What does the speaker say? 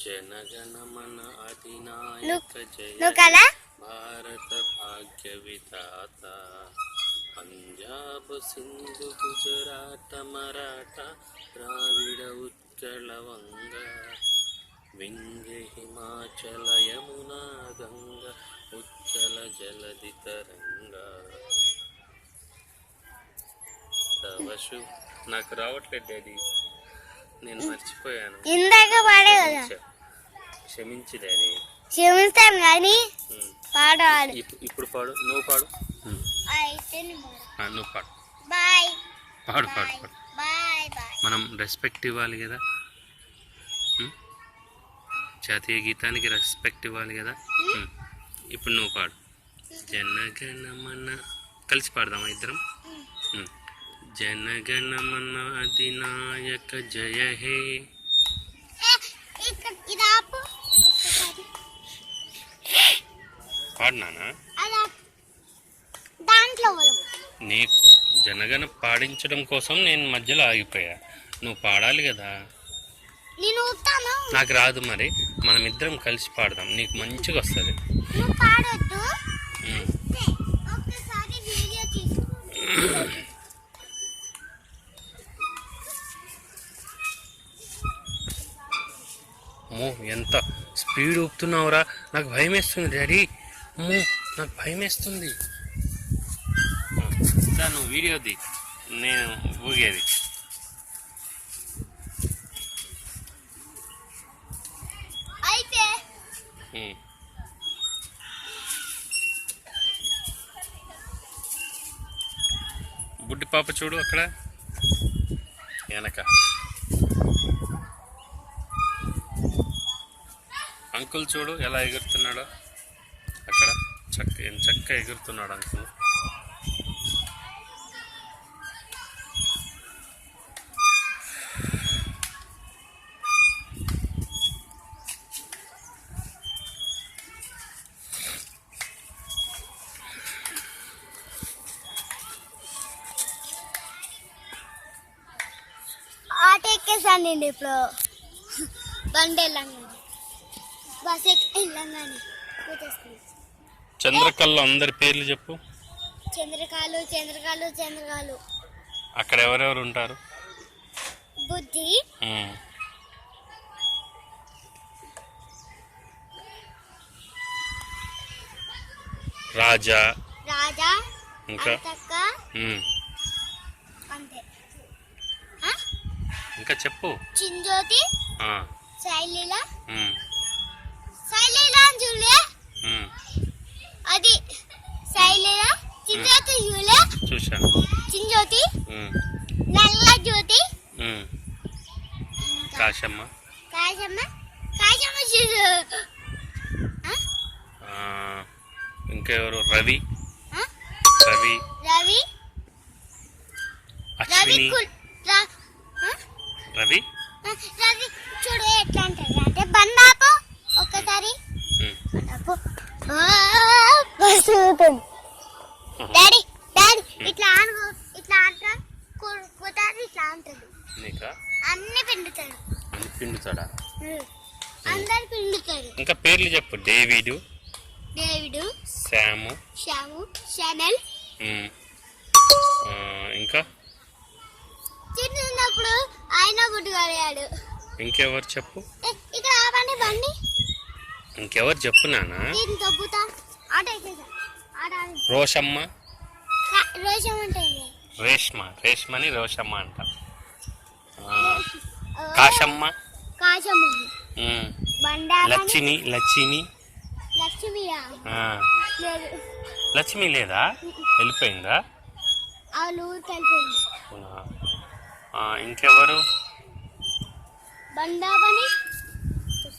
जनगणमन अधिनायक जय भारत भाग्य विधाता पंजाब सिंधु गुजरात मराठा द्राविड उत्कल वंगा विंध्य हिमाचल यमुना गंगा उत्कल जलधि तरंगा తవశు నాకు రావట్లేదు డాడీ, నేను మర్చిపోయాను. ఇందాక పాడే కదా, క్షమించి డాడీ. క్షమిస్తాను కానీ పాడాలి. ఇప్పుడు పాడు, నువ్వు పాడు. నువ్వు పాడు. బాయ్ పాడు పాడు పాడు. Bye bye. మనం రెస్పెక్ట్ ఇవ్వాలి కదా, జాతీయ గీతానికి రెస్పెక్ట్ ఇవ్వాలి కదా. ఇప్పుడు నువ్వు పాడు. జనగణమన కలిసి పాడదామా ఇద్దరం? जनगणमन अधिनायक जय हे. పాడినానా? నీ జనగణ పాడించడం కోసం నేను మధ్యలో ఆగిపోయా, నువ్వు పాడాలి కదా. నాకు రాదు, మరి మనం ఇద్దరం కలిసి పాడదాం, నీకు మంచిగా వస్తుంది. ఎంత స్పీడ్ ఊపుతున్నావురా, నాకు భయం వేస్తుంది డాడీ. నాకు భయం వేస్తుంది. నువ్వు వీడియోది, నేను ఊగేది. బుడ్డి పాప చూడు అక్కడ వెనక. అంకుల్ చూడు ఎలా ఎగురుతున్నాడో అక్కడ, చక్కగా ఎగురుతున్నాడు అంకుల్. ఆట ఎక్కేసాను ఇప్పుడు, బండి వెళ్ళంగానే, బస్ వెళ్ళంగానే. చంద్రకళలో అందరి పేర్లు చెప్పు. చంద్రకాలు చంద్రకాలు చంద్రకాలు. అక్కడ ఎవరెవరు ఉంటారు? బుద్ధి, రాజా, రాజా, ఇంకా అంతే. ఇంకా చెప్పు. చింజ్యోతి, శైలీల, శైలీల జూలే, అది శైలీల, చింజ్యోతి జూలే చూశాను. చింజ్యోతి, నల్ల జ్యోతి, కాశమ్మ, కాశమ్మ, కాశమ్మ చూడు. ఇంకెవరు? రవి, రవి, రవి, అశ్విని, రవి, రవి చూడు ఎట్లా అంటే బండాపు ఒక్కసారి డాడీ డాడీ ఇట్లా అనుకో, ఇట్లా అంటా కుతారు, ఇట్లా అంటాడు. అన్ని పిండుతాడు. అన్ని పిండుతాడా? అందరు పిండుతాడు. ఇంకా పేర్లు చెప్పు. David, David, శాము, Shyam, షనల్. ఇంకా చిన్నప్పుడు ఆయన గుడ్డుగాడు. ఇంకెవరు చెప్పు. ఇక్కడ ఆపండి బండి. ఇంకెవరు చెప్పు నానా? రోషమ్మ, రోషమ్మ అంటే రేష్మ, రేష్మని రోషమ్మ అంట. కాశమ్మ, కాశమ్మ, లక్ష్మి, లక్ష్మి, లక్ష్మియా? లక్ష్మి లేదా? వెళ్ళిపోయిందా? కలిపోయింది. ఇంకెవరు? బండాపని,